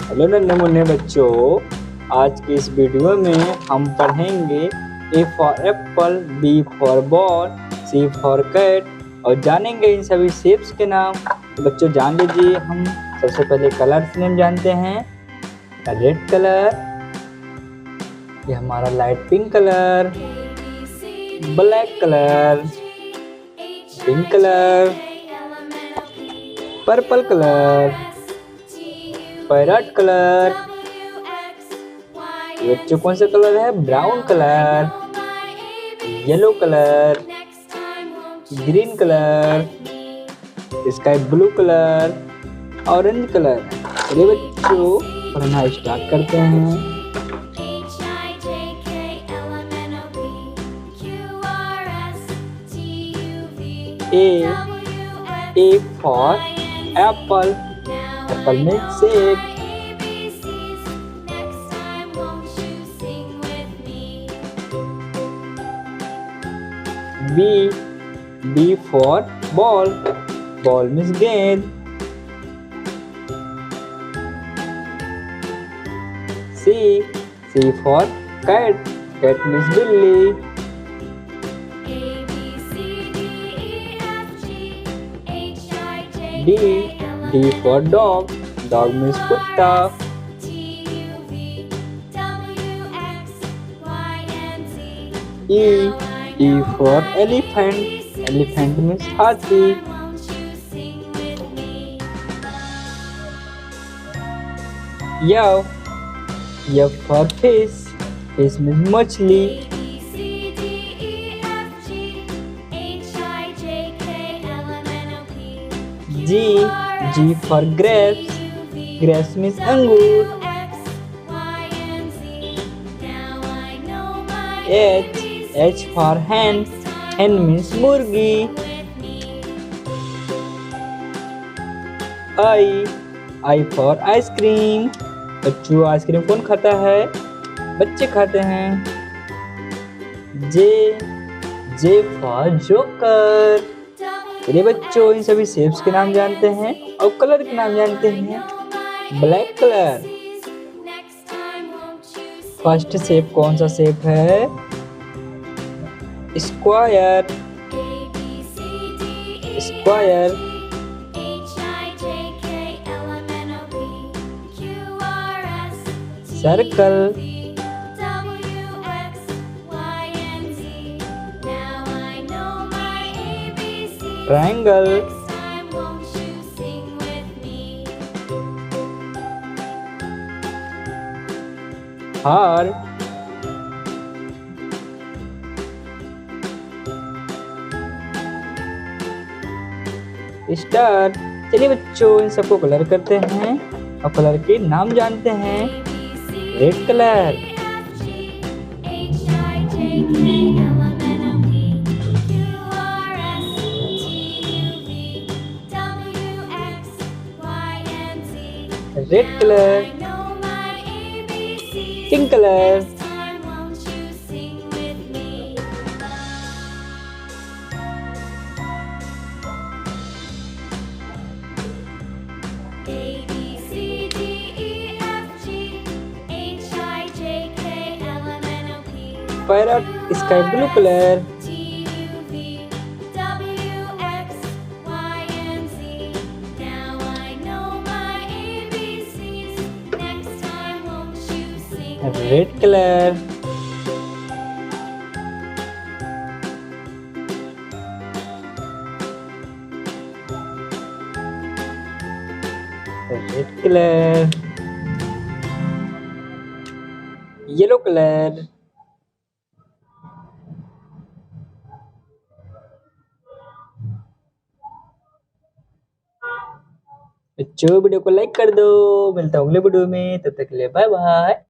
Hello नन्हे मुन्ने बच्चों, आज की इस वीडियो में हम पढ़ेंगे A for apple, B for ball, C for cat और जानेंगे इन सभी शेप्स के नाम। तो बच्चों जान लीजिए, हम सबसे पहले कलर्स नेम जानते हैं। रेड कलर, ये हमारा light pink colour, black colour, pink colour, purple colour, parrot colour, बच्चों कौन सा कलर है? Brown colour, yellow colour, green colour, sky blue colour, orange colour. चलिए बच्चों पढ़ना स्टार्ट करते हैं। A for apple, apple milkshake. B for ball, ball means गेंद. C for cat, cat means बिल्ली. D for dog, dog means कुत्ता. E for elephant, elephant means हाथी. F for fish, fish means मछली. G for grapes, grapes means अंगूर. H for hen, hen means मुर्गी. I for ice cream, बच्चों ice cream कौन खाता है? बच्चे खाते हैं. J for joker. चलिए बच्चों इन सभी शेप्स के नाम जानते हैं और कलर के नाम जानते हैं। ब्लैक कलर, फर्स्ट शेप कौन सा शेप है? Square, square. Circle, triangle, heart, star. चलिए बच्चों इन सबको कलर करते हैं और कलर के नाम जानते हैं। Red colour, red colour. Pink colour, parrot. Sky blue colour, red colour, red colour, yellow colour. बच्चों वीडियो को लाइक कर दो। मिलता हूँ अगले वीडियो में, तब तक के लिए बाय बाय।